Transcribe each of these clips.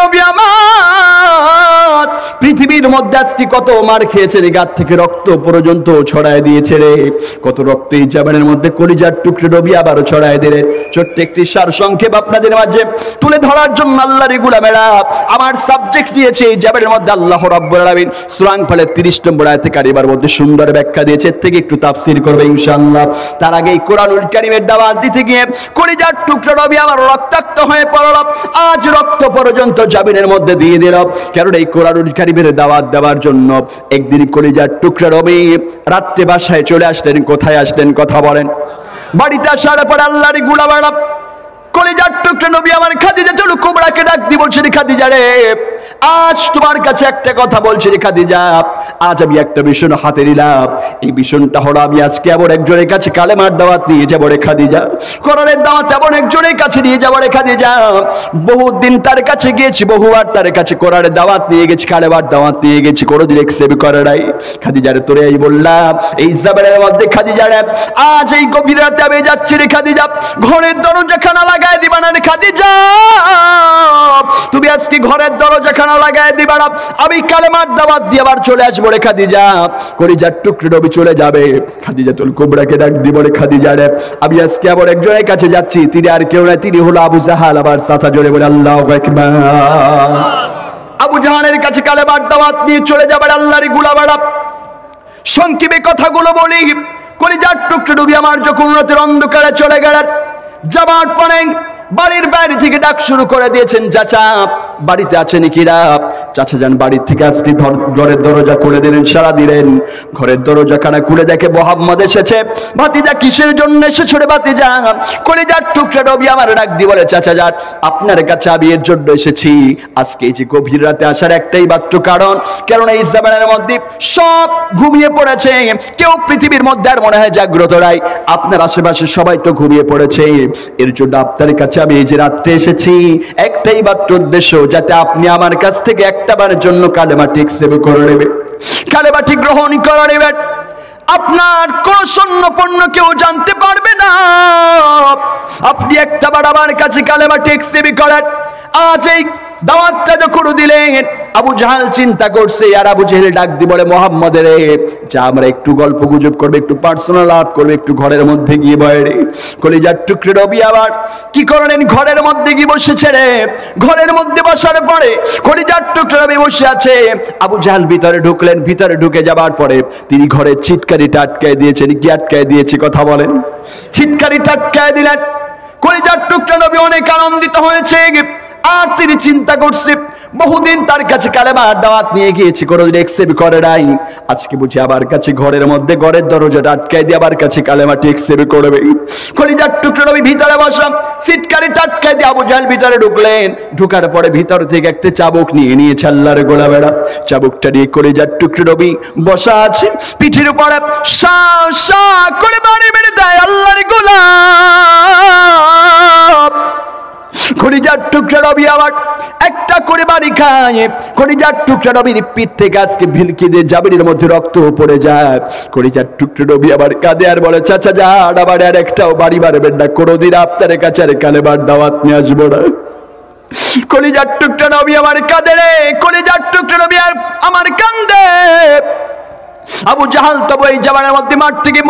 নবী আমার পৃথিবীর মধ্যে আজকে কত মার খেয়েছে রে, গাত থেকে রক্ত পর্যন্ত ছড়ায় দিয়েছে রে, কত রক্ত এই জবানের মধ্যে কলিজার টুকরো নবী আবারও ছড়ায় দিলেন। ছোট্ট একটি সার সংক্ষেপ আপনাদের মাঝে তুলে ধরার জন্য আল্লাহর গোলামেরা আমার সাবজেক্ট দিয়েছে এই জবানের মধ্যে আল্লাহ রাব্বুল আলামিন সূরা আনফালের 30 নম্বর আয়াতে কারিমার মধ্যে সুন্দর ব্যাখ্যা দিয়েছে। এর থেকে একটু তাফসীর করবে ইনশাআল্লাহ। তার আগে এই কোরআনুল কারীমের দাওয়াত দিতে গিয়ে কলিজার টুকরো নবী আমার রক্তাক্ত হয়ে পড়ল, আজ রক্ত পর্যন্ত জমিনের মধ্যে দিয়ে দিল। কারণ এই কোরআনুল কারীমের দাওয়াত দেওয়ার জন্য একদিন কলিজার টুকরো নবী রাত্রে বাসায় চলে আসলেন। কোথায় আসলেন কথা বলেন? বাড়িতে আসার পর আল্লাহর গোলামেরা কলিজার টুকরো নবী আমার খাদিজাতুল কুবরাকে ডাক দিয়ে বলছেন, খাদিজা রে, আজ তোমার কাছে একটা কথা বলছি রে খাদিজা, আজ আমি একটা মিশন হাতে নিলাম। এই মিশনটা হলো আমি আজকে এমন একজনের কাছে কালেমার দাওয়াত নিয়ে যাবো রে খাদিজা, কোরআনের দাওয়াত এমন একজনের কাছে নিয়ে যাবো রে খাদিজা। বহুদিন তার কাছে গিয়েছি, বহুবার তার কাছে কোরআনের দাওয়াত নিয়ে গেছি, কালেমার দাওয়াত নিয়ে গেছি, কোনোদিন একসেপ্ট করে নাই। খাদিজা রে তোরে এই বললাম এই জবানের মধ্যে খাদিজা রে আজ এই গভীর রাতে আমি যাচ্ছি রে খাদিজা, ঘরের দরজাখানা লাগাই দিবা না রে খাদিজা, তুমি আজকে ঘরের দরজাখানা লাগাই দিবা না, আমি কালেমার দাওয়াত দিয়ে আবার চলে আসবো রে খাদিজা। কলিজার টুকরো নবী চলে যাবে, খাদিজাতুল কুবরাকে ডাক দিব রে খাদিজা রে, আমি আজকে আবার একজনের কাছে যাচ্ছি, তিনি আর কেউ না, তিনি হলো আবু জাহাল। আবার চাচা জোরে বলে আল্লাহু আকবার। আবু জাহালের কাছে কালেমার দাওয়াত নিয়ে চলে যাবে আল্লাহর গোলামেরা। সংক্ষেপে কথাগুলো বলি, কলিজার টুকরো নবী আমার যখন রাতের অন্ধকারে চলে গেলেন, যাবার পরে বাড়ির বাইরে থেকে ডাক শুরু করে দিয়েছেন, চাচা বাড়িতে আছেন কিরা? চাচা যান বাড়ির থেকে আজকে ঘরের দরজা খুলে দিলেন, সারা দিলেন। ঘরের দরজাখানা খুলে দেখে মুহাম্মদ এসেছে। ভাতিজা কিসের জন্য এসেছো রে ভাতিজা? কলিজার টুকরো নবী আমার ডাক দিয়ে বলে, চাচা যান আপনার কাছে আমি এর জন্য এসেছি, আজকে এই যে গভীর রাতে আসার একটাই মাত্র কারণ, কারণ এই জামানার মধ্যে সব ঘুমিয়ে পড়েছে, কেউ পৃথিবীর মধ্যে আর মনে হয় জাগ্রত নাই, আপনার আশেপাশে সবাই তো ঘুমিয়ে পড়েছে, এর জন্য আপনার কাছে আমি এই যে রাত্রে এসেছি একটাই মাত্র উদ্দেশ্য, যাতে আপনি আমার কাছ থেকে একটাবারের জন্য কালেমাটি একসেপ্ট করে নেবেন, কালেমাটি গ্রহণ করে নেবেন। আপনার কোন সৈন্য পণ্য কেউ জানতে পারবে না, আপনি একটাবার আমার কাছে কালেমাটি একসেপ্ট করেন। আজ এই দাওয়াতটা যখন দিলেন, আবু জাহাল চিন্তা করছে, আর আবু জাহেল ডাক দিয়ে বলে, মুহাম্মদের যা আমরা একটু গল্প গুজব করবে, একটু পার্সোনাল আলাপ করবে, একটু ঘরের মধ্যে গিয়ে বয়ে। কলিজার টুকরো নবী আবার কি করলেন, ঘরের মধ্যে গিয়ে বসেছে রে। ঘরের মধ্যে বসার পরে কলিজার টুকরো নবী বসে আছে, আবু জাহাল ভিতরে ঢুকলেন। ভিতরে ঢুকে যাবার পরে তিনি ঘরের ছিটকারিটা আটকায় দিয়েছেন। কি আটকায় দিয়েছে কথা বলেন? ছিটকারিটা আটকায় দিলেন। কলিজার টুকরো নবী অনেক আনন্দিত হয়েছে, আর তিনি চিন্তা করছে, বহুদিন তার কাছে কালেমার দাওয়াত নিয়ে গিয়েছি, কোনোদিন একসেপ্ট করে নাই, আজকে বুঝি আবার কাছে ঘরের মধ্যে ঘরের দরজাটা আটকায় দিয়ে আবার কাছে কালেমাটি একসেপ্ট করবে। কলিজার টুকরো নবী ভিতরে বসা, সিটকারিটা আটকায় দিয়ে আবু জাহেল ভিতরে ঢুকলেন। ঢুকার পরে ভিতর থেকে একটা চাবুক নিয়ে নিয়েছে আল্লাহর গোলামেরা। চাবুকটা নিয়ে কলিজার টুকরো নবী বসা আছে, পিঠের উপরে সা সা করে বাড়ি মেরে দেয় আল্লাহর গোলাম। কলিজার টুকরো নবী আবার একটা করে বাড়ি খায়। কলিজার টুকরো নবীর পিঠ থেকে আজকে ভিলকি দিয়ে জাবিনের মধ্যে রক্ত পড়ে যায়। কলিজার টুকরো নবী আবার কাঁদে আর বলে, চাচা যান আবার আর একটাও বাড়ি মারবেন না, কোনোদিন আপনার কাছে আর কালেমার দাওয়াত নিয়ে আসবো না। কলিজার টুকরো নবী আমার কাঁদে রে, কলিজার টুকরো নবী আর আমার কান্দে। আবু জাহাল তবু এই জামানের মধ্যে মাঠ থেকে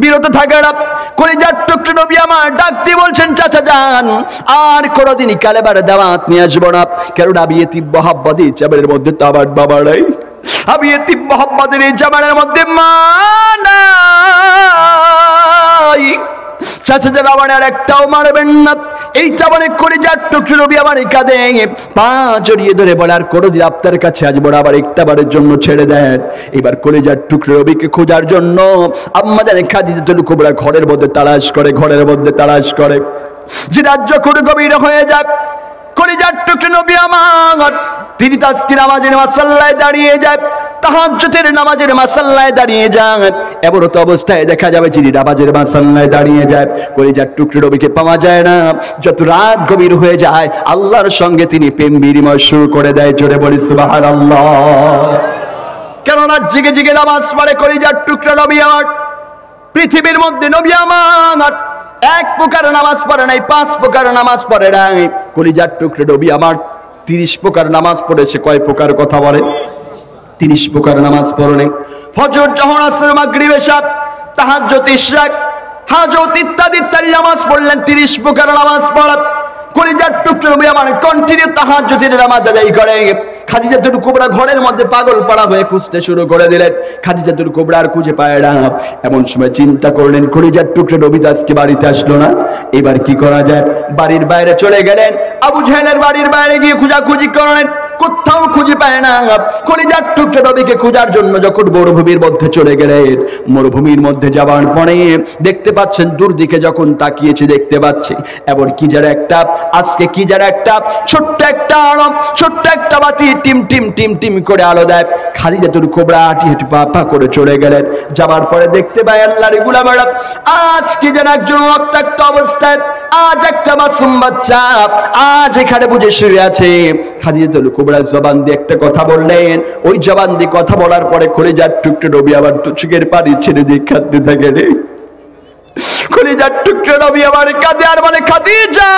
বিরত থাকে না। কলিজার টুকরো নবী আমার ডাক দিয়ে বলছেন, চাচা যান আর কোনোদিনই কালেমার দাওয়াত নিয়ে আসবো না, কারণ আমি এতিম মুহাম্মদের জামানের মধ্যে তো আমার বাবা নাই, আমি এতিম মুহাম্মদের এই জামানের মধ্যে মা নাই। চাচা যান আমার আর একটাও মারবেন না। এই চাবানে কলিজার টুকরো নবী আমার কাঁদে, পা জড়িয়ে ধরে বলে, আর কোনোদিন আপনার কাছে আসবো না, আবার একটাবারের জন্য ছেড়ে দেন। এবার কলিজার টুকরো নবীকে খোঁজার জন্য আমাদের খাদিজাতুল কুবরা ঘরের মধ্যে তালাশ করে, ঘরের মধ্যে তালাশ করে। যে রাত যখন গভীর হয়ে যায়, কলিজার টুকরো নবী আমার তিনি তাসকির নামাজের মাসাল্লায় দাঁড়িয়ে যায়, তাহাজ্জুদের নামাজের মাসাল্লায় দাঁড়িয়ে যায়। এমনও তো অবস্থায় দেখা যাবে যিনি নামাজের মাসাল্লায় দাঁড়িয়ে যায়, কলিজার টুকরো নবীকে পাওয়া যায় না। যত রাত গভীর হয়ে যায়, আল্লাহর সঙ্গে তিনি প্রেম বিনিময় শুরু করে দেয়। জোরে বলি সুবহানাল্লাহ। কেননা জেগে জেগে নামাজ পড়ে কলিজার টুকরো নবী আমার। পৃথিবীর মধ্যে নবী আমার এক প্রকার নামাজ পড়ে নাই, 5 প্রকার নামাজ পড়ে নাই। কলিজার টুকরো নবী আমার 30 প্রকার নামাজ পড়েছে। কয় প্রকার কথা বলে? 30 প্রকার নামাজ পড়েন। ফজর, জোহর, আসর, মাগরিব, এশা, তাহাজ্জুদ, ইশরাক, হাজত ইত্যাদি ইত্যাদি নামাজ পড়লেন। 30 প্রকার নামাজ পড়া। কলিজার টুকরো নবী আমার কন্টিনিউ তাহাজ্জুদের নামাজ আদায় করে। খাদিজাতুল কুবরা ঘরের মধ্যে পাগল পাড়া হয়ে খুঁজতে শুরু করে দিলেন। খাদিজাতুল কুবরা আর খুঁজে পায় না। এমন সময় চিন্তা করলেন, কলিজার টুকরো নবী আজকে বাড়িতে আসলো না, এবার কি করা যায়? বাড়ির বাইরে চলে গেলেন। আবু জাহেলের বাড়ির বাইরে গিয়ে খোঁজাখুঁজি করলেন, কোথাও খুঁজে পায় না। কলিজার টুকরো নবীকে খোঁজার জন্য যখন মরুভূমির মধ্যে চলে গেলেন, মরুভূমির মধ্যে যাবার পরে দেখতে পাচ্ছেন, দূর দিকে যখন তাকিয়েছে দেখতে পাচ্ছি এমন কি যেন একটা, আজকে কি যেন একটা ছোট্ট একটা আলো, ছোট্ট একটা বাতি টিম টিম টিম টিম করে আলো দেয়। খাদিজাতুল কুবরা হাঁটি হাঁটি পা পা করে চলে গেলেন। যাবার পরে দেখতে পায় আল্লাহর গোলামেরা আজ কি যেন একজন রক্তাক্ত অবস্থায়, আজ একটা মাসুম বাচ্চা আজ এখানে বুঝে শুয়ে আছে। খাদিজাতুল কুবরা জবান দিয়ে একটা কথা বললেন। ওই জবান দিয়ে কথা বলার পরে কলিজার টুকরো নবী আবার চোখের পানি ছেড়ে দিয়ে কাঁদতে থাকে রে। কলিজার টুকরো নবী আবার কাঁদে আর বলে, খাদিজা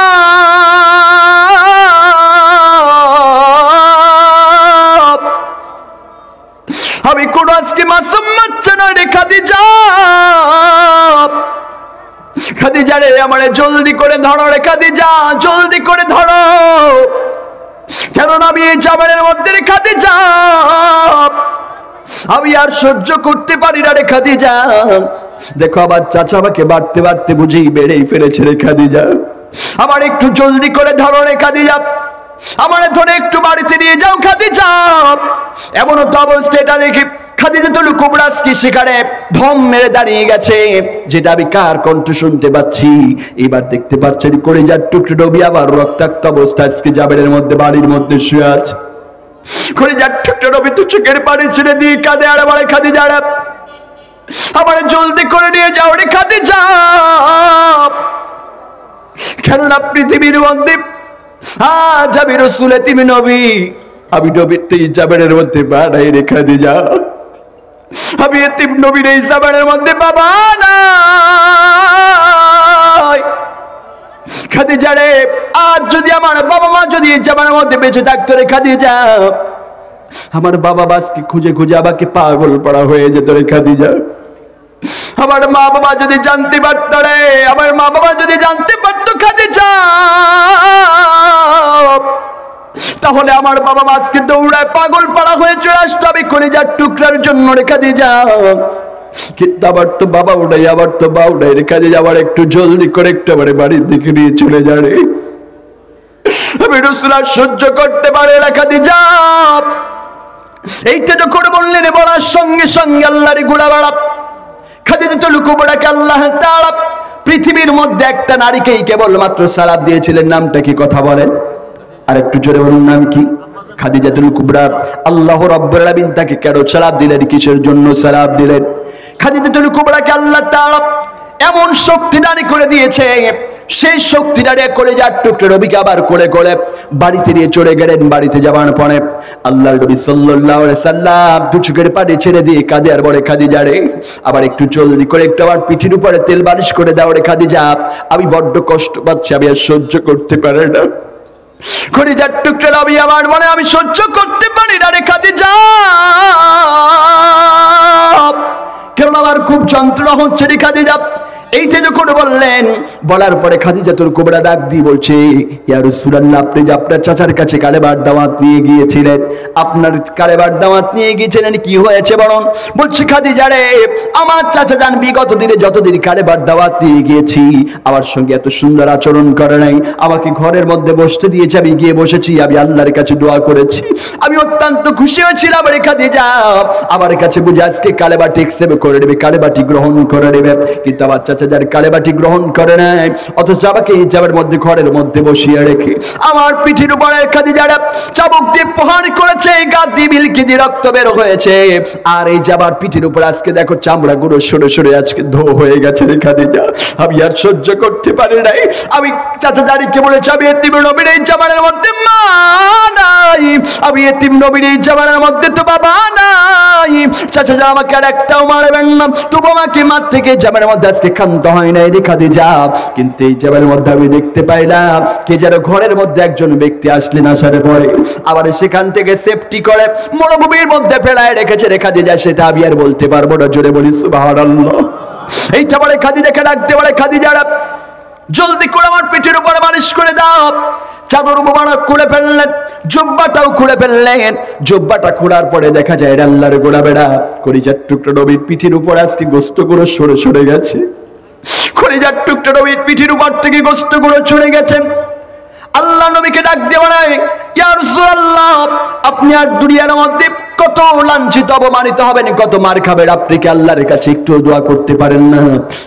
আমি কোন আজকে মাসুম বাচ্চা নয় রে খাদিজা, খাদিজা রে আমারে জলদি করে ধরো রে খাদিজা, জলদি করে ধরো, কেননা আমি এই জামানের মধ্যে রে খাদিজা আমি আর সহ্য করতে পারি না রে খাদিজা। দেখো আবার চাচা আমাকে বাড়তে বাড়তে বুঝি বেড়েই ফেলেছে রে খাদিজা, আমার একটু জলদি করে ধরো রে খাদিজা, আমার ধরে একটু বাড়িতে নিয়ে যাও খাদিজা। এমন তো অবস্থা এটা দেখি খাদিজাতুল কুবরা কি সেখানে ধম মেরে দাঁড়িয়ে গেছে, যেটা আমি কার কণ্ঠ শুনতে পাচ্ছি। এবার দেখতে পাচ্ছেন কলিজার টুকরো নবী আবার রক্তাক্ত অবস্থায় আজকে জাবেরের মধ্যে বাড়ির মধ্যে শুয়ে আছে। কলিজার টুকরো নবী তো চোখের পানি ছেড়ে দিয়ে কাঁদে আর বলে, খাদিজা আমার জলদি করে নিয়ে যাও রে খাদিজা, কেননা পৃথিবীর মধ্যে আজ আমি রাসূল তুমি নবী, আমি নবীর তো এই জাবেরের মধ্যে বানাই রে খাদিজা, আমি এতিম নবীর এই জাবেরের মধ্যে বাবা নাই। খাদিজা রে আজ যদি আমার বাবা মা যদি এই জাবেরের মধ্যে বেঁচে থাকতো রে খাদিজা, আমার বাবা বাসকে খুঁজে খুঁজে আমাকে পাগল পড়া হয়ে যেত রে খাদিজা। আমার মা বাবা যদি জানতে পারত রে, আমার মা বাবা যদি জানতে পারতো খাদিজা, তাহলে আমার বাবা মা আজকে দৌড়ায় পাগল পাড়া হয়ে চলে আসতো আমি কলিজার টুকরার জন্য রে খাদিজা। কিন্তু আবার তো বাবা উঠাই, আবার তো বা উঠাই রে খাদিজা, আবার একটু জলদি করে একটু আমার বাড়ির দিকে নিয়ে চলে যা রে, আমি রাসূল আর সহ্য করতে পারে না খাদিজা। এইটা যখন বললেন বলার সঙ্গে সঙ্গে আল্লাহর গোলামেরা খাদিজাতুল কুবরাকে আল্লাহ তাআলা পৃথিবীর মধ্যে একটা নারীকেই কেবলমাত্র সালাত দিয়েছিলেন। নামটা কি কথা বলেন? আর একটু জোরে বলুন, নাম কি? খাদিজাতুল কুবরা। আল্লাহ রাব্বুল আলামিন তাকে কেন সালাত দিলেন? কিসের জন্য সালাত দিলেন? খাদিজাতুল কুবরাকে আল্লাহ তাআলা এমন শক্তি দান করে দিয়েছে, সেই শক্তি দাঁড়ে কলিজার টুকরো নবীকে আবার করে করে বাড়িতে নিয়ে চলে গেলেন। বাড়িতে যাওয়ার পরে আল্লাহর নবী সাল্লাল্লাহু আলাইহি সাল্লাম দু চোখের পানি ছেড়ে দিয়ে কাঁদে আর বলে, খাদিজা রে আবার একটু জলদি করে একটু আমার পিঠের উপরে তেল বালিশ করে দাও রে খাদিজা, আমি বড্ড কষ্ট পাচ্ছি, আমি আর সহ্য করতে পারি না। কলিজার টুকরো নবী আমার বলে, আমি সহ্য করতে পারি না রে খাদিজা, কেন আমার খুব যন্ত্রণা হচ্ছে রে খাদিজা। এইটা যখন বললেন, বলার পরে খাদিজাতুল কুবরা ডাক দিয়ে বলছে, ইয়া রাসূলুল্লাহ, আপনি যে আপনার চাচার কাছে কালেবার দাওয়াত নিয়ে গিয়েছিলেন, আপনার কালেবার দাওয়াত নিয়ে গিয়েছিলেন, কি হয়েছে বলুন? বলছে, খাদিজা রে আমার চাচা যান বিগত দিনে যতদিন কালেবার দাওয়াত নিয়ে গিয়েছি আমার সঙ্গে এত সুন্দর আচরণ করে নাই, আমাকে ঘরের মধ্যে বসতে দিয়েছে, আমি গিয়ে বসেছি, আমি আল্লাহর কাছে দোয়া করেছি, আমি অত্যন্ত খুশি হয়েছিলাম রে খাদিজা, আমার কাছে বুঝে আজকে কালেবাটি একসেপ্ট করে নেবে, কালেবাটি গ্রহণ করে নেবে। কিন্তু আমার যার কালেবাটি গ্রহণ করে নাই, অথচ আমাকে হিজাবের মধ্যে ঘরের মধ্যে বসিয়ে রেখে আমার পিঠের উপরে খাদিজারা চাবুক দিয়ে প্রহার করেছে, গা দিয়ে বিলকি দিয়ে রক্ত বের হয়েছে, আর এই যাবার পিঠের উপর আজকে দেখো চামড়া গুলো সরে সরে আজকে ধো হয়ে গেছে রে খাদিজা, আমি আর সহ্য করতে পারি নাই। আমি চাচা জারিকে বলেছি, আমি এতিম নবীর এই জামানের মধ্যে মা নাই, আমি এতিম নবীর এই জমানার মধ্যে তো বাবা নাই, চাচা যা আমাকে আর একটাও মারবেন না, তবু আমাকে মার থেকে জমানার মধ্যে আজকে ক্ষান্ত হয় না এদিকে খাদিজা। কিন্তু এই জমানার মধ্যে আমি দেখতে পাইলাম কে যেন ঘরের মধ্যে একজন ব্যক্তি আসলেন, আসার পরে আবার সেখান থেকে সেফটি করে মরুভূমির মধ্যে ফেলায় রেখেছে রে খাদিজা। সেটা আমি আর বলতে পারবো না, জোরে বলি সুবহানাল্লাহ। এইটা বলে খাদিজাকে ডাকতে বলে, খাদিজা জলদি করে আমার পিঠের উপরে মালিশ করে দাও। চাদর মোবারক খুলে ফেললেন, জুব্বাটাও খুলে ফেললেন। জুব্বাটা খোলার পরে দেখা যায় আল্লাহর গোলাবেড়া কলিজার টুকরো নবীর পিঠের উপর আজকে গোশতগুলো সরে সরে গেছে। কলিজার টুকরো নবীর পিঠের উপর থেকে গোশতগুলো সরে গেছে। আল্লাহ নবীকে ডাক দিয়ে বলে, ইয়া রাসূলুল্লাহ, আপনি আর দুনিয়ার মধ্যে কত লাঞ্ছিত অপমানিত হবেন, কত মার খাবেন, আপনি কি আল্লাহর কাছে একটু দোয়া করতে পারেন না?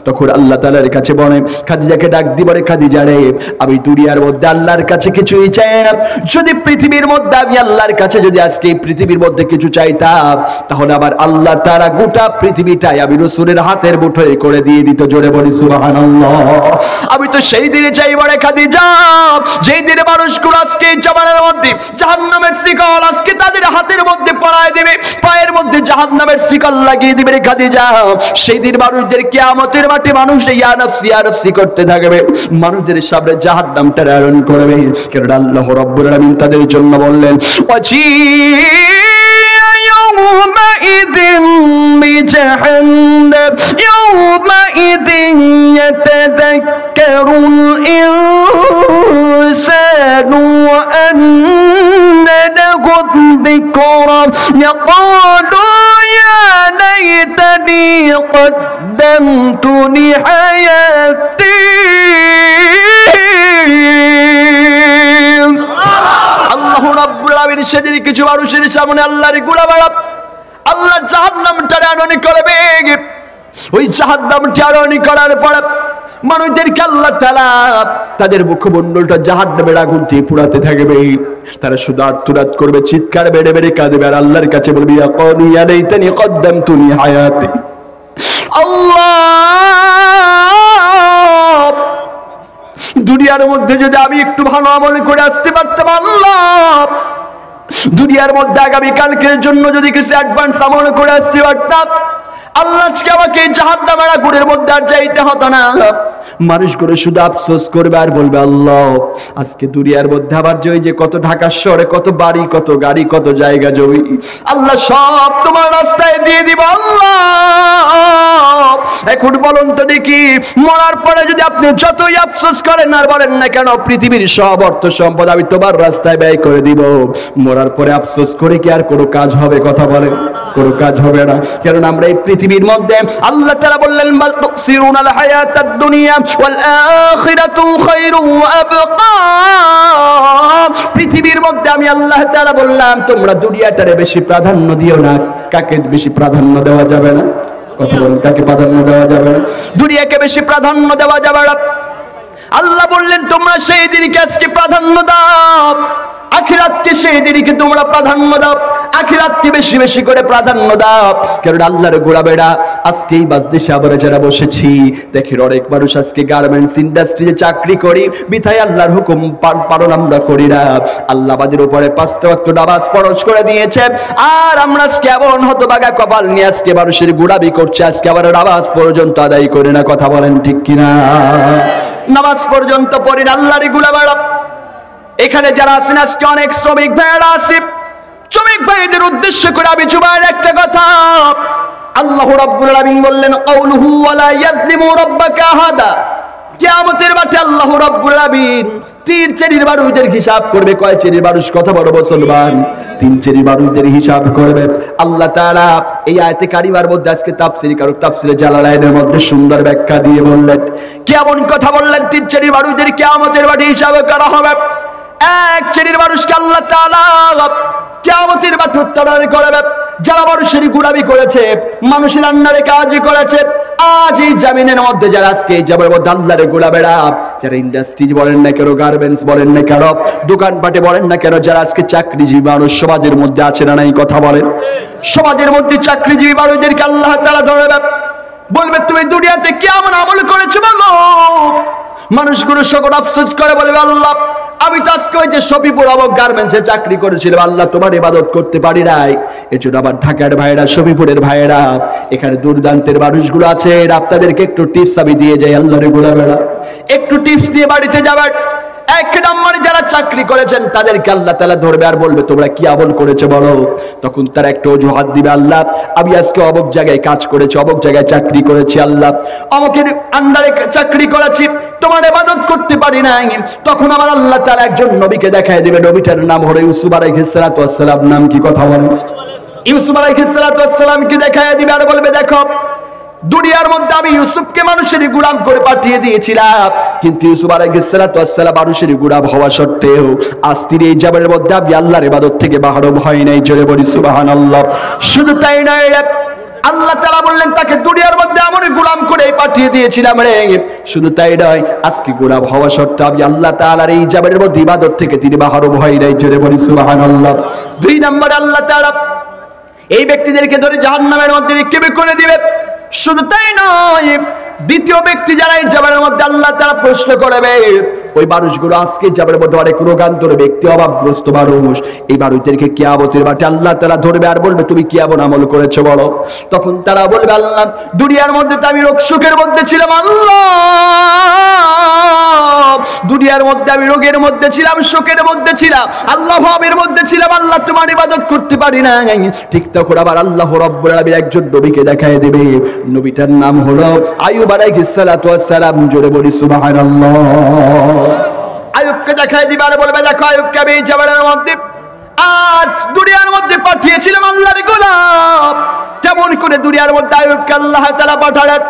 তখন আল্লাহ তাআলার কাছে বলে, খাদিজাকে ডাক দিয়ে বলে, খাদিজা রে, আমি দুনিয়ার মধ্যে আল্লাহর কাছে কিছুই চাই না। যদি পৃথিবীর মধ্যে আমি আল্লাহর কাছে যদি আজকে এই পৃথিবীর মধ্যে কিছু চাইতাম, তাহলে আবার আল্লাহ তাআলা গোটা পৃথিবীটাই আমি রাসূলের হাতের মুঠোয় করে দিয়ে দিত। জোরে বলি সুবহানাল্লাহ। আমি তো সেই দিনে চাই বলে খাদিজা, যেই দিনে মানুষগুলো আজকে জামানের মধ্যে জাহান্নামের শিকল আজকে তাদের হাতের মধ্যে পরায় দিবে, পায়ের মধ্যে জাহান্নামের শিকল লাগিয়ে দিবে রে খাদিজা। সেই দিন মানুষদের কিয়ামতের মাঠে মানুষ ইয়া নাফসি করতে থাকবে, মানুষদের সামনে জাহান্নামটা ধারণ করবে। কারণ আল্লাহ রাব্বুল আলামিন তাদের জন্য বললেন, يومئذ بجهنم يومئذ يتذكر الإنسان وأنى له الذكرى يقول يا ليتني قدمت لحياتي। আল্লাহ রাব্বুল আলামিন সেদিন কিছু মানুষের সামনে আল্লাহর গোলাবাড়া আল্লাহ জাহান্নামটা রানি করবে। ওই জাহান্নামটা রানি করার পর মানুষদেরকে আল্লাহ তাআলা তাদের মুখমণ্ডলটা জাহান্নামের আগুন দিয়ে পুড়াতে থাকবে। তারা শুধু আর্তনাদ করবে, চিৎকার বেড়ে বেড়ে কাঁদবে আর আল্লাহর কাছে বলবে, ইয়াকুলু ইয়া লাইতানি কদ্দামতু লি হায়াতি। আল্লাহ, দুনিয়ার মধ্যে যদি আমি একটু ভালো আমল করে আসতে পারতাম, আল্লাহ দুনিয়ার মধ্যে আগামী কালকের জন্য যদি কিছু অ্যাডভান্স আমল করে আসতে পারতাম, আল্লাহ আজকে আমাকে জাহান্নামের আগুনের মধ্যে আর যাইতে হতো না। মানুষগুলো শুধু আফসোস করবে আর বলবে, আল্লাহ আজকে দুনিয়ার মধ্যে আবার যে কত ঢাকা শহরে কত বাড়ি, কত গাড়ি, কত জায়গা জমি, আল্লাহ সব তোমার রাস্তায় দিয়ে দিব। আল্লাহ এখন বলুন তো দেখি, মরার পরে যদি আপনি যতই আফসোস করেন আর বলেন না কেন পৃথিবীর সব অর্থ সম্পদ আমি তোমার রাস্তায় ব্যয় করে দিব, মরার পরে আফসোস করে কি আর কোনো কাজ হবে? কথা বলেন, কোনো কাজ হবে না। কারণ আমরা এই পৃথিবীর মধ্যে আল্লাহ তাআলা বললেন, বাল তুসিরুনাল হায়াতাদ দুনিয়া ওয়াল আখিরাতু খায়রুন ওয়া আবকা। পৃথিবীর মধ্যে আমি আল্লাহ তাআলা বললাম তোমরা দুনিয়াটারে বেশি প্রাধান্য দিও না। কাকে বেশি প্রাধান্য দেওয়া যাবে না? কথা বলেন, কাকে প্রাধান্য দেওয়া যাবে না? দুনিয়াকে বেশি প্রাধান্য দেওয়া যাবে না। আল্লাহ বললেন তোমরা সেই দিনকে আজকে প্রাধান্য দাও, আখিরাতকে সেই দিনকে তোমরা প্রাধান্য দাও, আখিরাতকে বেশি বেশি করে প্রাধান্য দাও। কারণ আল্লাহর গোলাবেড়া আজকে এই বাজদেশে আবার যারা বসেছি, দেখেন অনেক মানুষ আজকে গার্মেন্টস ইন্ডাস্ট্রিতে চাকরি করি, বিধায় আল্লাহর হুকুম পালন আমরা করি না। আল্লাহ আমাদের উপরে 5 ওয়াক্ত নামাজ ফরজ করে দিয়েছে, আর আমরা আজকে এমন হতভাগা কপাল নিয়ে আজকে মানুষের গোলামি করছে, আজকে আবার নামাজ পর্যন্ত আদায় করি না। কথা বলেন ঠিক কিনা? নামাজ পর্যন্ত পড়ি না, আল্লাহর গোলাবেড়া। এখানে যারা আছেন আজকে অনেক শ্রমিক ভাইয়েরা আছে, শ্রমিক ভাইদের উদ্দেশ্য করে আমি জুবাইর একটা কথা, আল্লাহ রাব্বুল আলামিন বললেন, কাউলুহু ওয়ালা ইয়াযলিমু রাব্বাকা আহাদা। কিয়ামতের মাঠে আল্লাহ রাব্বুল আলামিন 3 শ্রেণীর মানুষদের হিসাব করবে। কয় শ্রেণীর মানুষ? কথা বড় মুসলমান, 3 শ্রেণীর মানুষদের হিসাব করবে আল্লাহ তাআলা। এই আয়াতে কারিমার মধ্যে আজকে তাফসীর কারক তাফসীরে জালালাইনের মধ্যে সুন্দর ব্যাখ্যা দিয়ে বললেন, কেমন কথা বললেন? 3 শ্রেণীর মানুষদের কিয়ামতের মাঠে হিসাব করা হবে। এক শ্রেণীর মানুষকে আল্লাহ তাআলা কিয়ামতের মাঠে উত্তোলন করবে, যারা মানুষের গোলামি করেছে, মানুষের আন্নারে কাজ করেছে। আজ এই জামিনের মধ্যে যারা আজকে এই জামিনের মধ্যে আল্লাহর গোলামেরা, যারা ইন্ডাস্ট্রি বলেন না কেন, গার্মেন্টস বলেন না কেন, দোকানপাটে বলেন না কেন, যারা আজকে চাকরিজীবী মানুষ সমাজের মধ্যে আছে না নাই? কথা বলেন, সমাজের মধ্যে চাকরিজীবী মানুষদেরকে আল্লাহ তাআলা ধরবে, বলবে তুমি দুনিয়াতে কেমন আমল করেছো বলো। মানুষগুলো সকল আফসোস করে বলবে, আল্লাহ আমি তো আজকে ওই যে শফিপুর অবক গার্মেন্টসে চাকরি করেছিলাম, আল্লাহ তোমার ইবাদত করতে পারি নাই। এজন্য আবার ঢাকার ভাইরা, শফিপুরের ভাইরা, এখানে দুর্দান্তের মানুষগুলো আছে, আপনাদেরকে একটু টিপস আমি দিয়ে যাই। আল্লাহরে গোলামেরা একটু টিপস দিয়ে বাড়িতে যাবেন। এক নম্বরে যারা চাকরি করেছেন তাদেরকে আল্লাহ তাআলা ধরবে আর বলবে তোমরা কি আমল করেছো বলো। তখন তারা একটা অজুহাত দিবে, আল্লাহ আমি আজকে অমুক জায়গায় কাজ করেছি, অমুক জায়গায় চাকরি করেছি, আল্লাহ অমুকের আন্ডারে চাকরি করেছি, তোমার ইবাদত করতে পারি নাই। তখন আমার আল্লাহ তাআলা একজন নবীকে দেখায় দিবে, নবীটার নাম হলো ইউসুফ আলাইহিস সালাতু ওয়াস সালাম। নাম কি কথা বলেন? ইউসুফ আলাইহিস সালাতু ওয়াস সালামকে দেখায় দিবে আর বলবে দেখো দুনিয়ার মধ্যে আমি ইউসুফকে মানুষের গোলাম করে পাঠিয়ে দিয়েছিলাম, কিন্তু ইউসুফ আলাইহিস সালাতু ওয়াস সালাম মানুষের গোলাম হওয়া সত্ত্বেও আজ তিনি এই জাবানের মধ্যে আমি আল্লাহর ইবাদত থেকে মাহরুম হয় নাই। জোরে বলি সুবহানাল্লাহ। শুধু তাই নয়, আল্লাহ তাআলা বললেন তাকে দুনিয়ার মধ্যে আমার গোলাম করে পাঠিয়ে দিয়েছিলাম রে। শুধু তাই নয়, আজকে গোলাম হওয়া সত্ত্বেও আমি আল্লাহ তাআলার এই জাবানের মধ্যে ইবাদত থেকে তিনি মাহরুম হয় নাই। জোরে বলি সুবহানাল্লাহ। দুই নম্বরে আল্লাহ তাআলা এই ব্যক্তিদেরকে ধরে জাহান্নামের মধ্যে নিক্ষেপ করে দিবে। শুধু তাই নয়, দ্বিতীয় ব্যক্তি যারা এই জাবানের মধ্যে আল্লাহ তাআলা প্রশ্ন করবে, ওই মানুষগুলো আজকে জাবানের মধ্যে অনেক রোগান্তর ব্যক্তি, অভাবগ্রস্ত মানুষ, এই মানুষদেরকে কিয়ামতের মাঠে আল্লাহ তাআলা ধরবে আর বলবে তুমি কি এমন আমল করেছো বলো। তখন তারা বলবে আল্লাহ দুনিয়ার মধ্যে তো আমি রোগ সুখের মধ্যে ছিলাম, আল্লাহ দুনিয়ার মধ্যে আমি রোগের মধ্যে ছিলাম, শোকের মধ্যে ছিলাম, আল্লাহ ভাবের মধ্যে ছিলাম, আল্লাহ তোমার ইবাদত করতে পারি না। ঠিক তখন আবার আল্লাহ রাব্বুল আলামিন একজন নবীকে দেখায় দেবে, নবীটার নাম হলো আইয়ুব আলাইহিস সালাতু ওয়াস সালাম। জোরে বলি সুবহানাল্লাহ। আইয়ুবকে দেখায় দিবে আর বলবে দেখো আইয়ুবকে আমি এই জাবানের মধ্যে আজ দুনিয়ার মধ্যে পাঠিয়েছিলাম আল্লাহর গোলাম। কেমন করে দুনিয়ার মধ্যে আইয়ুবকে আল্লাহ তাআলা পাঠালেন?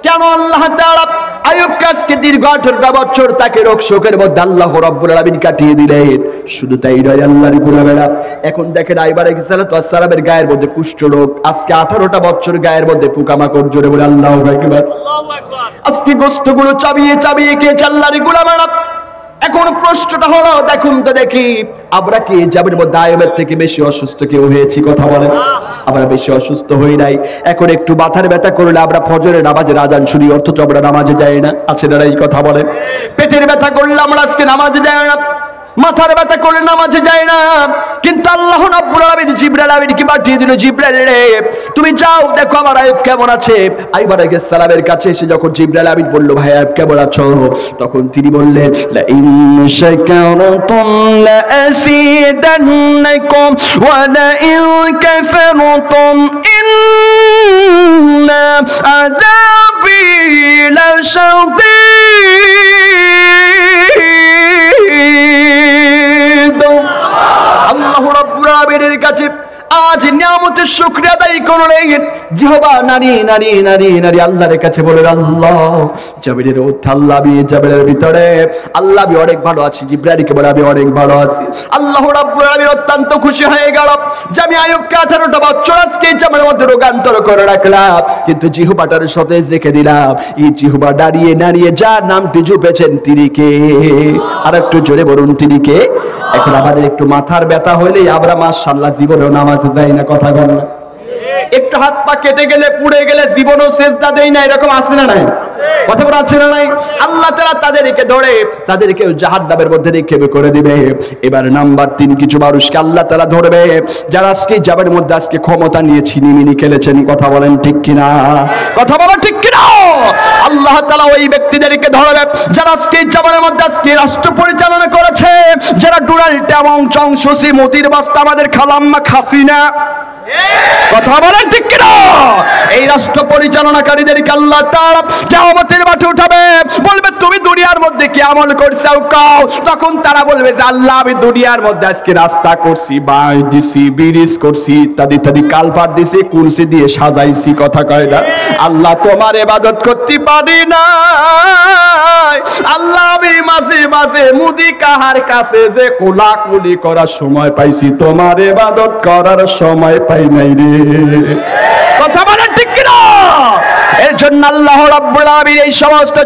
কেন আল্লাহ তাআলা আইয়ুবকে আজকে দীর্ঘ 18 বছর তাকে রোগ শোকের মধ্যে আল্লাহ রাব্বুল আলামিন কাটিয়ে দিলেন? শুধু তাই নয় আল্লাহর গোলামেরা, এখন দেখেন আইয়ুব আলাইহিস সালাতু ওয়াস সালামের গায়ের মধ্যে কুষ্ঠ রোগ, আজকে 18টা বছর গায়ের মধ্যে পোকামাকড়। জোরে বলে আল্লাহু আকবার। আজকে গোশতগুলো চাবিয়ে চাবিয়ে খেয়েছে আল্লাহর গোলামেরা। এখন প্রশ্নটা হলো দেখুন তো দেখি আমরা কি জাবের মধ্যে আইয়ুবের থেকে বেশি অসুস্থ কেউ হয়েছি? কথা বলেন। আমরা বেশি অসুস্থ হই নাই। এখন একটু মাথার ব্যথা করলে আমরা ফজরের নামাজের আজান শুনি, অথচ আমরা নামাজে যাই না। আছে না এই কথা বলেন? পেটের ব্যথা করলে আমরা আজকে নামাজে যাই না, মাথার ব্যথা করলে নামাজে যায় না, কিন্তু আল্লাহ রাব্বুল আলামিন জিবরাইল আমিনকে পাঠিয়ে দিল, জিবরাইল রে তুমি যাও দেখো আমার আইয়ুব কেমন আছে। আইয়ুব আলাইহিস সালামের কাছে এসে যখন জিবরাইল আমিন বলল ভাই আইয়ুব কেমন আছো, তখন তিনি বললেন লা ইন শাকারতুম লা আসিদান্নাকুম ওয়া লা ইন কাফারতুম ইন্না আযাবি লাশাদীদ। আল্লাহ রাব্বুল আলামিনের কাছে আজ নিয়ামতের শুকরিয়া আদায় করলেন। জিহবা নারী নারী নারী নারী আল্লাহর কাছে বলেন আল্লাহ জাবিরের আল্লাহ আমি জাবিরের ভিতরে আল্লাহ আমি অনেক ভালো আছি। জিবরাইলকে বলে আমি অনেক ভালো আছি। আল্লাহ রাব্বুল আলামিন অত্যন্ত খুশি হয়ে গেল যে আমি আইয়ুবকে 18টা বছর আজকে জাবিরের মধ্যে রোগান্তর করে রাখলাম, কিন্তু জিহবাটার সাথে রেখে দিলাম। এই জিহবা দাঁড়িয়ে দাঁড়িয়ে যার নামটি জুপেছেন তিনি কে? আর একটু জোরে বলুন তিনি কে? এখন আমাদের একটু মাথার ব্যথা হইলেই আমরা মাশাআল্লাহ জীবনেও নামাজে যাই না। কথা বল না। একটু হাত পা কেটে গেলে পুড়ে গেলে জীবনেও সেজদা দেই না, এরকম আছে না নাই? কথা বলা আছে না নাই? আল্লাহ তাআলা তাদেরকে ধরে তাদেরকে জাহান্নামের মধ্যে নিক্ষেপ করে দিবে। এবার নাম্বার 3 কিছু মানুষকে আল্লাহ তাআলা ধরবে যারা আজকে জাবের মধ্যে আজকে ক্ষমতা নিয়ে ছিনিমিনি খেলেছেন। কথা বলেন ঠিক কিনা? কথা বলা ঠিক কিনা? আল্লাহ তাআলা ওই ব্যক্তিদেরকে ধরবে যারা আজকে জাবের মধ্যে আজকে রাষ্ট্র পরিচালনা করেছে, যারা ডোনাল্ড এবং চংসুসি মতির বাস্তা আমাদের খালাম্মা খাসিনা। কথা বলেন ঠিক কিনা? এই রাষ্ট্র পরিচালনাকারীদেরকে আল্লাহ তাআলা কিয়ামতের মাঠে উঠাবে, বলবে তুমি দুনিয়ার মধ্যে কি আমল করছো কও। তখন তারা বলবে যে আল্লাহ আমি দুনিয়ার মধ্যে আজকে রাস্তা করছি, বাই দিছি, ব্রিজ করছি, ইত্যাদি ইত্যাদি, কালভার্ট দিছি, কুরসি দিয়ে সাজাইছি। কথা কয় না? আল্লাহ তোমার ইবাদত করতে পারি না। আল্লাহ আমি মাঝে মাঝে মুদি কাহার কাছে যে কোলাকুলি করার সময় পাইছি, তোমার ইবাদত করার সময় পাই নাই রে। কথা বলেন ঠিক কিনা? এর জন্য আল্লাহ রাব্বুল আলামিন এই সমস্ত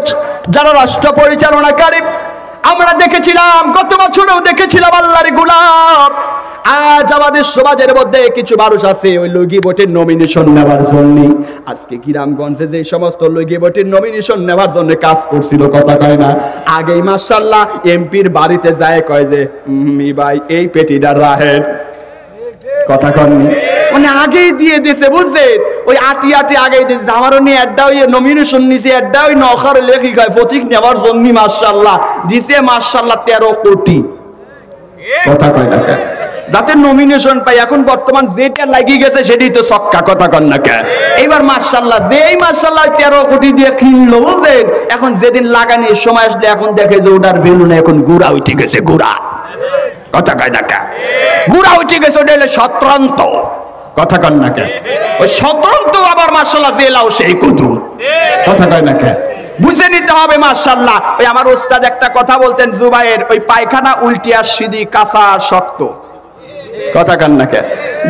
যারা রাষ্ট্র পরিচালনাকারী আমরা দেখেছিলাম, গত বছরও দেখেছিলাম আল্লাহর গোলাম আজ আমাদের সমাজের মধ্যে কিছু মানুষ আছে ওই লগি ভোটের নমিনেশন নেওয়ার জন্য, আজকে গ্রামগঞ্জে যে সমস্ত লগি ভোটের নমিনেশন নেওয়ার জন্য কাজ করছিল, কথা কয় না, আগেই মাশাআল্লাহ এমপির বাড়িতে যায় কয় যে ভাই এই পেটিটা রাহেন, কথা কননি, মানে আগেই দিয়ে দিয়েছে বুঝছেন, ওই আটি আগেই দিয়েছে। আমারও নিয়ে একটা ওই নমিনেশন নিছে, একটা ওই নখার লেখি কয় প্রতীক নেওয়ার জন্য মাশাআল্লাহ দিছে মাশাআল্লাহ 13 কোটি, কথা কয় না, যাতে নমিনেশন পাই। এখন বর্তমান যেটা লাগিয়ে গেছে সেটাই তো ছক্কা, কথা কন না কেন। এইবার মাশাআল্লাহ যেই মাশাআল্লাহ 13 কোটি দিয়ে কিনলো বুঝলেন, এখন যেদিন লাগানোর সময় আসলে এখন দেখে যে ওটার ভ্যালু না, এখন গুড়া উঠে গেছে, গুড়া, কথা কয় না কেন, গুড়া উঠে গেছে, ওটা হলো শতরন্ত, কথা কন না কেন। ওই শতরন্ত আবার মাশাআল্লাহ জেলাও সেই কুদু, কথা কয় না কেন, বুঝে নিতে হবে মাশাআল্লাহ। ওই আমার ওস্তাদ একটা কথা বলতেন জুবাইর, ওই পায়খানা উল্টিয়া সিধি কাঁচা শক্ত, কথা কান না কে,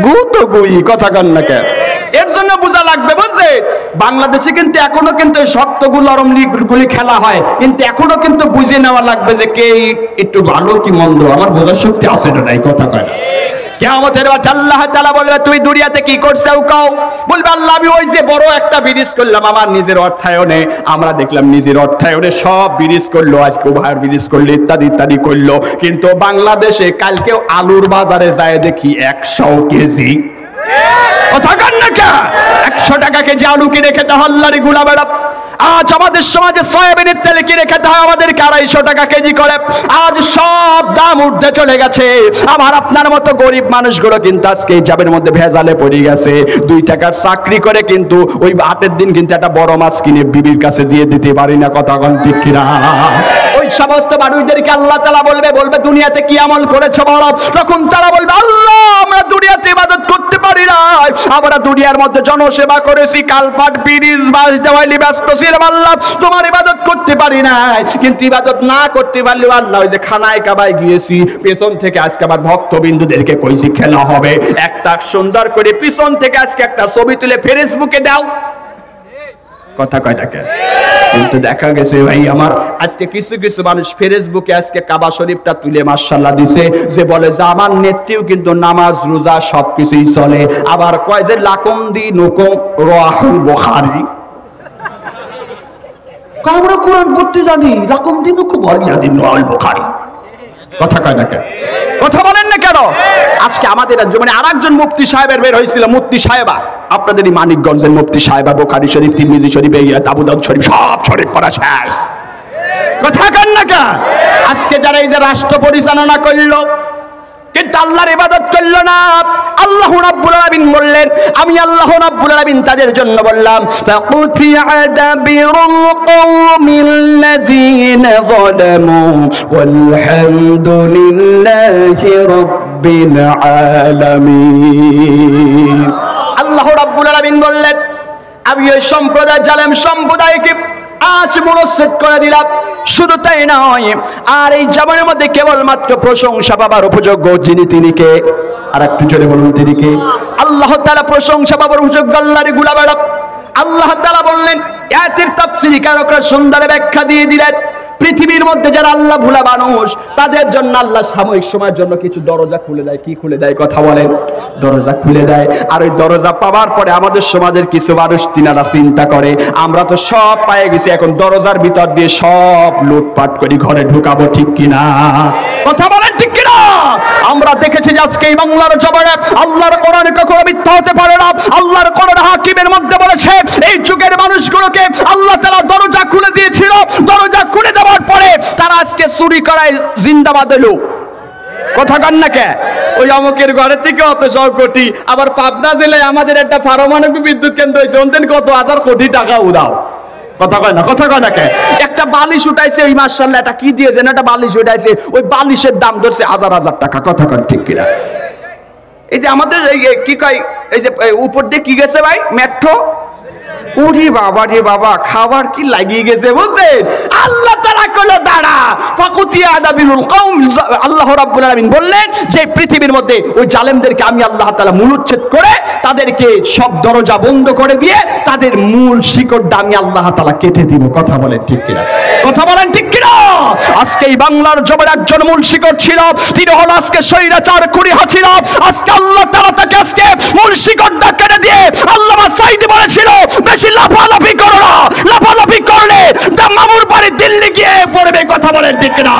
গু তো গুই, কথা কান না কে। এর জন্য বোঝা লাগবে বুঝছে, বাংলাদেশে কিন্তু এখনো কিন্তু শক্ত নরম গুলি খেলা হয়, কিন্তু এখনো কিন্তু বুঝে নেওয়া লাগবে যে কে একটু ভালো কি মন্দ, আমার বোঝার শক্তি আছে না নাই, কথা কয় না। কিয়ামতের মাঠে আল্লাহ তাআলা বলবে তুই দুনিয়াতে কি করছস কও, বলবে আল্লাহ আমি ওই যে বড় একটা ব্রিজ করলাম আমার নিজের অর্থায়নে, আমরা দেখলাম নিজের অর্থায়নে সব ব্রিজ করলো, আজকে ওভার ব্রিজ করলো, ইত্যাদি ইত্যাদি করলো, কিন্তু বাংলাদেশে কালকেও আলুর বাজারে যায় দেখি 100 কেজি, কথা কন না কে, 100 টাকা কেজি আলু কিনে খেতে হল্লারি গুলা বেড়া। আজ আমাদের সমাজে সয়াবিনের তেল কিনে খেতে হয় আমাদেরকে 250 টাকা কেজি করে। আজ সব দাম উঠতে চলে গেছে। আমার আপনার মতো গরিব মানুষগুলো কিন্তু আজকে এই জাবের মধ্যে ভেজালে পড়ে গেছে। 2 টাকার চাকরি করে কিন্তু ওই হাটের দিন কিন্তু একটা বড় মাছ কিনে বিবির কাছে দিয়ে দিতে পারি না, কথা কোন ঠিক কিনা। ওই সমস্ত মানুষদেরকে আল্লাহ তাআলা বলবে দুনিয়াতে কি আমল করেছো বলো, তখন তারা বলবে আল্লাহ আমরা দুনিয়াতে ইবাদত করতে পারি না, আমরা দুনিয়ার মধ্যে জনসেবা করেছি, কালপাট ব্রিজ বাস দেওয়ালি ব্যস্ত ছিলাম আল্লাহ, তোমার ইবাদত করতে পারি না। কিন্তু ইবাদত না করতে পারলেও আল্লাহ ওই যে খানায় কাবায় গিয়েছি, পেছন থেকে আজকে আবার ভক্তবিন্দুদেরকে কইছি খেলা হবে, একটা সুন্দর করে পিছন থেকে আজকে একটা ছবি তুলে ফেসবুকে দাও, কথা কয় না কেন। কিন্তু দেখা গেছে ভাই আমার আজকে কিছু কিছু মানুষ ফেসবুকে আজকে কাবা শরীফটা তুলে মাশাআল্লাহ দিছে, যে বলে যে আমার নেত্রীও কিন্তু নামাজ রোজা সবকিছুই চলে, আবার কয় যে লাকুম দিনুকুম রাহুল বুখারী, আমরা কোরআন পড়তে জানি, লাকুম দিনুকুম ওয়ালিয়া দিন রাহুল বুখারী, কথা কয় না কেন, কথা বলেন না কেন। আজকে আমাদের মানে আরেকজন মুফতি সাহেবের বের হয়েছিল, মুফতি সাহেবা, আপনাদেরই মানিকগঞ্জের মুফতি সাহেবা, বুখারী শরীফ, তিরমিজি শরীফ, আবু দাউদ শরীফ সব শরীফ পড়া শেষ, কথা কন না কেন। আজকে যারা এই যে রাষ্ট্র পরিচালনা করলো কিন্তু আল্লাহর ইবাদত করলো না, আল্লাহ রাব্বুল আলামিন বললেন, আমি আল্লাহ রাব্বুল আলামিন তাদের জন্য বললাম ফাকুতিয়া দাবিরুল কওমিল্লাযীনা যালামু ওয়ালহামদুলিল্লাহি রাব্বিল আলামিন। আল্লাহ রাব্বুল আলামিন বললেন আমি ওই সম্প্রদায় জালেম সম্প্রদায়কে আজ মুনসিত করে দিলাম। শুধু তাই নয়, আর এই জামানের মধ্যে কেবলমাত্র প্রশংসা পাবার উপযোগ্য যিনি, তিনি কে? আর একটু জোরে বলুন তিনি কে? আল্লাহ তাআলা প্রশংসা পাবার উপযোগ্য আল্লাহর গুলাবেড়া। আল্লাহ তাআলা বললেন, আয়াতের তাফসীরকারকরা সুন্দর ব্যাখ্যা দিয়ে দিলেন, পৃথিবীর মধ্যে যারা আল্লাহ ভুলা মানুষ তাদের জন্য আল্লাহ সাময়িক সময়ের জন্য কিছু দরজা খুলে দেয়। কি খুলে দেয়? কথা বলেন। দরজা খুলে দেয়। আর ওই দরজা পাওয়ার পরে আমাদের সমাজের কিছু মানুষ তিনারা চিন্তা করে আমরা তো সব পেয়ে গেছি, এখন দরজার ভিতর দিয়ে সব লুটপাট করে ঘরে ঢুকাবো, ঠিক কিনা? কথা বলেন ঠিক কিনা? আমরা দেখেছি যে আজকে এই বাংলার জবানে আল্লাহর কোরআন কখনো মিথ্যা হতে পারে না। আল্লাহর কোরআন হাকিমের মধ্যে বলেছে এই যুগের মানুষগুলোকে আল্লাহ তাআলা দরজা খুলে দিয়েছিল, দরজা খুলে দেওয়ার পরে তারা আজকে চুরি করায় জিন্দাবাদ এলো। কথা কন না কে? ওই অমুকের ঘরে থেকে অত সব কোটি, আবার পাবনা জেলায় আমাদের একটা পারমাণবিক বিদ্যুৎ কেন্দ্র হয়েছে, ওদের কত হাজার কোটি টাকা উদাও। কথা কয় না, কথা কয় না কে? একটা বালিশ উঠাইছে ওই মাশাআল্লাহ, এটা কি দিয়েছেন, একটা বালিশ উঠাইছে, ওই বালিশের দাম ধরছে হাজার হাজার টাকা। কথা কন ঠিক কিনা? এই যে আমাদের কি কয়, এই যে উপর দিয়ে কি গেছে ভাই, মেট্রো। ওরে বাবা রে বাবা, খাবার কি লাগিয়ে গেছে বুঝলেন? আল্লাহ তাআলা কইলো দাঁড়া, ফাকুতিয়া দাবিরুল কওম। আল্লাহ রাব্বুল আলামিন বললেন যে পৃথিবীর মধ্যে ওই জালেমদেরকে আমি আল্লাহ তাআলা মূলচ্ছেদ করে তাদেরকে সব দরজা বন্ধ করে দিয়ে তাদের মূল শিকড়টা আমি আল্লাহ তাআলা কেটে দিব। কথা বলেন ঠিক কিনা? কথা বলেন ঠিক কিনা? আজকে এই বাংলার জমির একজন মূল শিকড় ছিল, তিনি হলো আজকে স্বৈরাচার কুড়ি হাসিনা। আজকে আল্লাহ তাআলা তাকে আজকে মূল শিকড়টা কেটে দিয়ে আল্লামা সাঈদী বলেছিল, বেশি লাফালাফি করো না, লাফালাফি করলে মামুর বাড়ি দিল্লি গিয়ে পড়বে। কথা বলেন ঠিক না?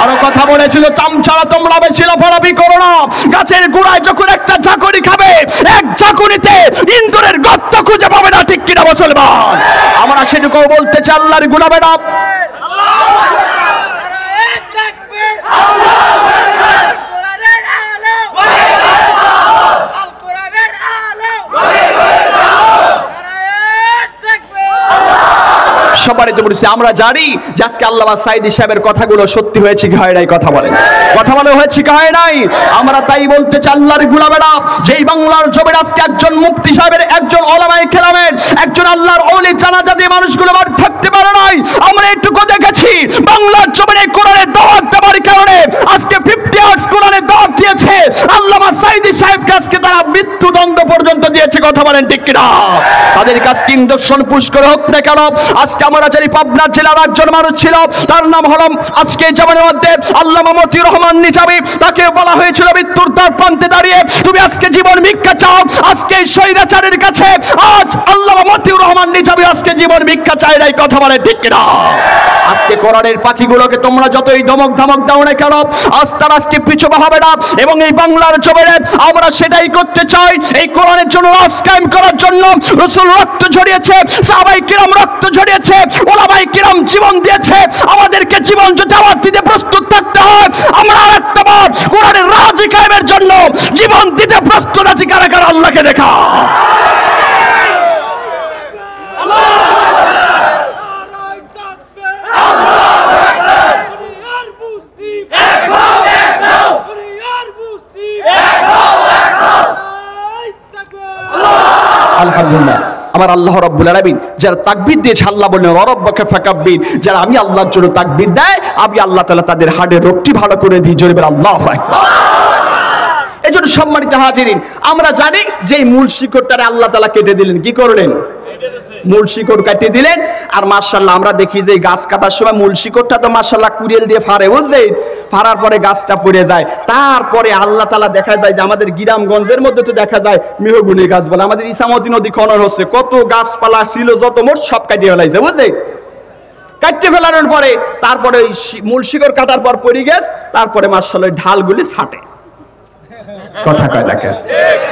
আরো কথা বলেছিল, চামচারা তোমরা বেশি লাফালাফি করো না, গাছের গোড়ায় যখন একটা ঝাঁকুনি খাবে, এক ঝাঁকুনিতে ইন্দুরের গর্ত খুঁজে পাবে না। ঠিক কিনা মুসলমান? আমরা সেটুকু বলতে চাই, আল্লাহর গুলাবেরা সম্মানিত বলছি, আমরা জানি যে আজকে আল্লামা সাঈদী সাহেবের কথাগুলো সত্যি হয়েছে কি হয় নাই? কথা বলেন, কথা বলে হয়েছে কি হয় নাই? আমরা তাই বলতে চাই, আল্লাহর গোলামেরা, যেই বাংলার জমির আজকে একজন মুফতি সাহেবের, একজন উলামায়ে কেরামের, একজন আল্লাহর ওলি জানাজা দিয়ে মানুষগুলো আর থাকতে পারে নাই। আমরা এটুকু দেখেছি, বাংলার জমিনে কোরআনের দাওয়াত দেওয়ার কারণে আজকে 50 ইয়ার্স কোরআনের দাওয়াত দিয়েছে। আল্লামা সাঈদী সাহেবকে আজকে তারা মৃত্যুদণ্ড পর্যন্ত দিয়েছে। কথা বলেন ঠিক কিনা? তাদের কাছে ইন্ডাকশন পুশ করে হোক না কেন, আজকে আমরা জানি পাবনা জেলার একজন মানুষ ছিল, তার নাম হলো আজকে জামানের মধ্যে আল্লামা মতিউর রহমান নিজামী। তাকে বলা হয়েছিল মৃত্যুর দ্বার প্রান্তে দাঁড়িয়ে, তুমি আজকে জীবন ভিক্ষা চাও। আজকে এই স্বৈরাচারের কাছে আজ আল্লামা মতিউর রহমান নিজামী আজকে জীবন ভিক্ষা চায় নাই। কথা বলে ঠিক কিনা? আজকে কোরআনের পাখিগুলোকে তোমরা যতই ধমক ধমক দাও না কেন, আজ তারা আজকে পিছু হবে না। এবং এই বাংলার জমিনে আমরা সেটাই করতে চাই। এই কোরআনের জন্য রাজ কায়েম করার জন্য রাসূল রক্ত ঝরিয়েছে, সাহাবায়ে কিরাম রক্ত ঝরিয়েছে, ওলামায়ে কিরাম জীবন দিয়েছে। আমাদেরকে জীবন যদি আবার দিতে প্রস্তুত থাকতে হয়, আমরা আরেকটাবার কোরআনের রাজ কায়েমের জন্য জীবন দিতে প্রস্তুত আছি। কারা কারা আল্লাহকে দেখা? আলহামদুলিল্লাহ, আমার আল্লাহ রাব্বুল আলামিন যারা তাকবীর দিয়েছে, আল্লাহ বলেন ওয়ারাব্বাকা ফাকাব্বির, যারা আমি আল্লাহর জন্য তাকবীর দেয়, আমি আল্লাহ তাআলা তাদের হাড়ের রোগটি ভালো করে দিই। জোরে বলেন আল্লাহু আকবার। এজন্য সম্মানিত হাজিরিন, আমরা জানি যে এই মূল শিকড়টা আল্লাহ তাআলা কেটে দিলেন। কি করলেন? মূল শিকড় কেটে দিলেন। আর মাশাআল্লাহ আমরা দেখি যে গাছ কাটার সময় মূল শিকড়টা তো মাশাআল্লাহ কুড়িয়েল দিয়ে ফাড়ে, বুঝছেন? ফাড়ার পরে গাছটা পড়ে যায়। তারপরে আল্লাহ তাআলা দেখা যায় যে আমাদের গ্রামগঞ্জের মধ্যে তো দেখা যায় মেহগুনি গাছ বলে, আমাদের ইসামতি নদী খনন হচ্ছে, কত গাছপালা ছিল যত মোট সব কাটিয়ে ফেলাইছে, বুঝছেন? কাটতে ফেলানোর পরে তারপরে ওই মূল শিকড় কাটার পর পড়ে গেছে, তারপরে মাশাআল্লাহ ঢালগুলি ছাটে। কথা কয় না কেন?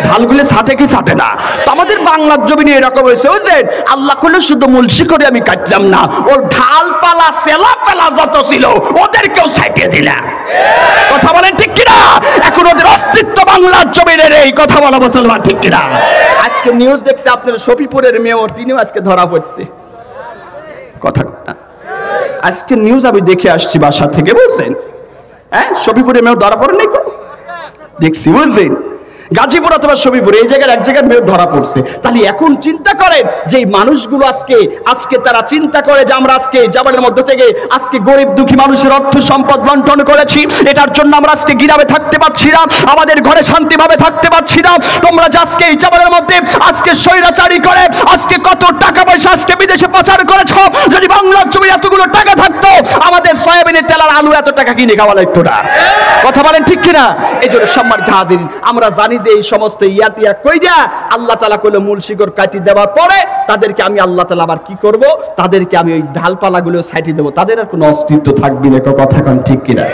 ঢালগুলি ছাটে কি ছাটে না? তো আমাদের বাংলার জমিনে এরকম হয়েছে, বুঝলেন? আল্লাহ করলে শুধু মূল শিকড়ে আমি কাটলাম না, ওর ঢালপালা সেলাপালা যত ছিল ওদেরকেও ছাইটে দিলাম। কথা বলেন ঠিক কিনা? এখন ওদের অস্তিত্ব বাংলার জমিনের, এই কথা বলা মুসলমান ঠিক কিনা? আজকে নিউজ দেখছে আপনার শফিপুরের মেয়র, তিনিও আজকে ধরা পড়ছে। কথা না, আজকে নিউজ আমি দেখে আসছি বাসা থেকে, বুঝছেন? হ্যাঁ, শফিপুরের মেয়র ধরা পড়ে নাই, দেখছি, বুঝলেন? গাজীপুর অথবা শফিপুর এই জায়গার এক জায়গার মেয়র ধরা পড়ছে। তাহলে এখন চিন্তা করেন যে এই মানুষগুলো আজকে তারা চিন্তা করে যে আমরা আজকে জাবানের মধ্য থেকে আজকে গরিব দুঃখী মানুষের অর্থ সম্পদ বন্টন করেছি, এটার জন্য আমরা আজকে গিরামে থাকতে পারছি না, আমাদের ঘরে শান্তিভাবে থাকতে পারছি না। তোমরা যে আজকে এই জাবানের মধ্যে আজকে স্বৈরাচারী করে আজকে কত টাকা পয়সা আজকে বিদেশে পাচার করেছ, যদি বাংলার জমি এতগুলো টাকা থাকতো, আমাদের সয়াবিনের তেল আর আলু এত টাকা কিনে খাওয়া লাগতো না। কথা বলেন ঠিক কিনা? এই জন্য সম্মানিত হাজির, আমরা জানি যে এই সমস্ত ইয়াটিয়া কইরা আল্লাহ তাআলা কইলো মূল শিকড় কাটি দেওয়ার পরে তাদেরকে আমি আল্লাহ তাআলা আবার কি করব? তাদেরকে আমি ওই ঢালপালাগুলো ছাইটি দেব, তাদের আর কোনো অস্তিত্ব থাকবে না। কথা কোন ঠিক কিনা?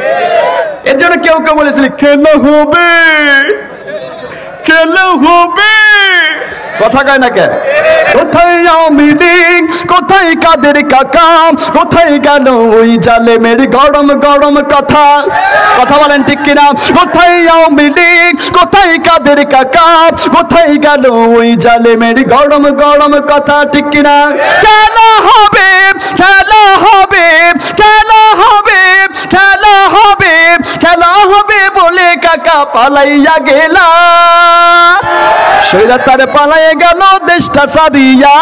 এর জন্য কেউ কেউ বলেছিল খেলা হবে, খেলা হবে। কথা কয় না কেন? কোথায় আওয়ামী লীগ, কোথায় কাদের কাকা, কোথায় গেল ওই জালেমের গরম গরম কথা? কথা বলেন ঠিক কিনা? কোথায় আওয়ামী লীগ, কোথায় কাদের কাকা, কোথায় গেল ওই জালেমের গরম গরম কথা? ঠিক কিনা? খেলা হবে, খেলা হবে, খেলা হবে, খেলা হবে, খেলা হবে বলে কাকা পালাইয়া গেলা, স্বৈরাচার পালায়ে গেল দেশটা সারিয়া,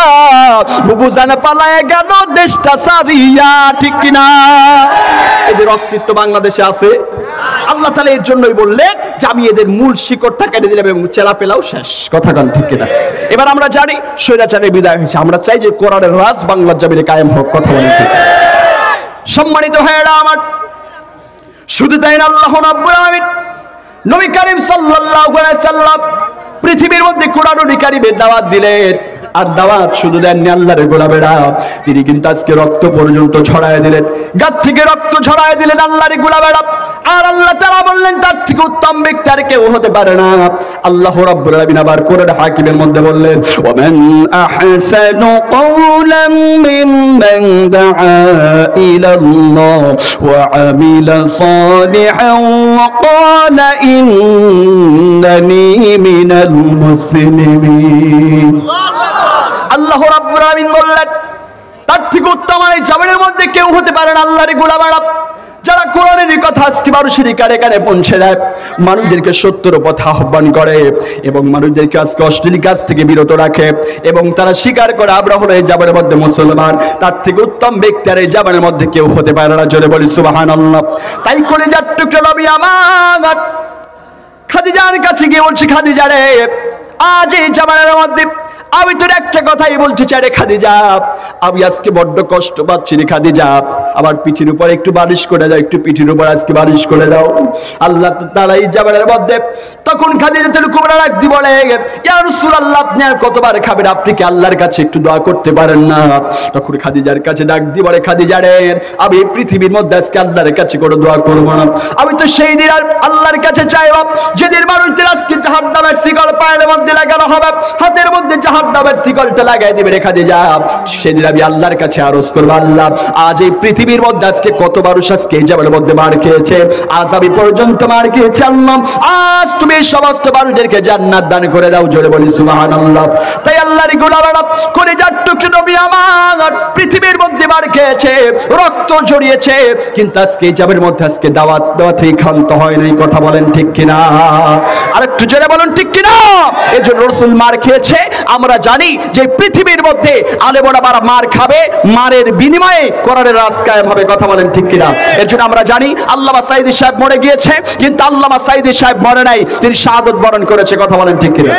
বুবুজান পালায়ে গেল দেশটা সারিয়া। ঠিক কিনা? এদের অস্তিত্ব বাংলাদেশে আছে। আল্লাহ তাআলা এর জন্যই বললেন যে আমি এদের মূল শিকড়টা কেটে দিলাম এবং চেলাপেলাও শেষ। কথা কোন ঠিক কিনা? এবার আমরা জানি স্বৈরাচারের বিদায় হয়েছে, আমরা চাই যে কোরআনের রাজ বাংলার জমিনে কায়েম হোক। কথা বলেন ঠিক? সম্মানিত ভাইয়েরা আমার, শুধু তাই না, আল্লাহ রাব্বুল আলামিন নবী করিম সাল্লাল্লাহু আলাইহি সাল্লাম পৃথিবীর মধ্যে কোরআনুল কারীমের দাওয়াত দিলেন। আর দাওয়াত শুধু দেননি আল্লাহর গোলামেরা, তিনি কিন্তু আজকে রক্ত পর্যন্ত ছড়ায় দিলেন, গাত থেকে রক্ত ছড়ায় দিলেন আল্লাহর গোলামেরা। আর আল্লাহ তাআলা বললেন তার থেকে উত্তম ব্যক্তি আর কেউ হতে পারে না। আল্লাহ রাব্বুল আলামিন আবার কোরআন হাকিমের মধ্যে বললেন, ওয়ামান আহসানু কওলাম মিম্মান দাআ ইলাল্লাহ ওয়া আমিলা সালিহান ওয়া ক্বালা ইন্নানি মিনাল মুসলিমিন। আল্লাহ রাব্বুল আলামিন বললেন তার থেকে উত্তম এই জমিনের মধ্যে কেউ হতে পারে না। আল্লাহর গোলামেরা যারা কোরআনের কথা আজকে মানুষের কানে কানে পৌঁছে দেয়, মানুষদেরকে সত্যের পথে আহ্বান করে এবং মানুষদেরকে আজকে অশ্লীল কাজ থেকে বিরত রাখে এবং তারা স্বীকার করে আমরা হলো এই জামানের মধ্যে মুসলমান, তার থেকে উত্তম ব্যক্তি আর এই জামানের মধ্যে কেউ হতে পারে না। জোরে বলি সুবহানাল্লাহ। তাই করে যার টুকরা নবী আমার খাদিজার কাছে গিয়ে বলছি, খাদিজা রে, আজ এই জামানের মধ্যে আমি তোর একটা কথাই বলতে চাই রে খাদিজা, আমি আজকে বড্ড কষ্ট পাচ্ছি রে খাদিজা, আমার পিঠের উপর একটু বালিশ করে দাও, একটু পিঠের উপর আজকে বালিশ করে দাও। আল্লাহ তাআলা এই জামানের মধ্যে তখন খাদিজা তার কুবরা রাখদি বলে, ইয়া রাসূলুল্লাহ, আপনি আর কতবার খাবেন, আপনি কি আল্লাহর কাছে একটু দোয়া করতে পারেন না? তখন খাদিজার কাছে ডাক দি বলে, খাদিজা রে, আমি এই পৃথিবীর মধ্যে আজকে আল্লাহর কাছে কোনো দোয়া করব না, আমি তো সেই দিন আর আল্লাহর কাছে চাইব যেদিন মানুষদের আজকে জাহান্নামের শিকল পায়ের মধ্যে লাগানো হবে, হাতের মধ্যে জাহান্নামের শিকলটা লাগাই দিবে রেখা দিয়ে যা, সেদিন আমি আল্লাহর কাছে আরজ করবো, আল্লাহ আজ এই পৃথিবীর মধ্যে আজকে কত মানুষ আজকে এই জামানের মধ্যে মার খেয়েছে, আজ আমি পর্যন্ত মার খেয়েছি, আল্লাহ আজ তুমি এই সমস্ত মানুষদেরকে জান্নাত দান করে দাও। জোরে বলি সুবহানাল্লাহ। তাই আল্লাহর গোলামেরা করে যার টুকরো নবী আমার পৃথিবীর মধ্যে মার খেয়েছে, রক্ত ঝরিয়েছে, কিন্তু আজকে এই জামানের মধ্যে আজকে দাওয়াত দেওয়া থেকে ক্ষান্ত হয় নাই। কথা বলেন ঠিক কিনা? আরেকটু জোরে বলুন ঠিক কিনা? এজন্য রাসূল মার খেয়েছে। আমরা জানি যে পৃথিবীর মধ্যে আলেমরা মার খাবে, মারের বিনিময়ে কোরআনের রাজ কায়েম হবে। কথা বলেন ঠিক কিনা? এর জন্য আমরা জানি আল্লামা সাঈদী সাহেব মরে গিয়েছে, কিন্তু আল্লামা সাঈদী সাহেব মরে নাই, তিনি শাহাদাত বরণ করেছে। কথা বলেন ঠিক কিনা?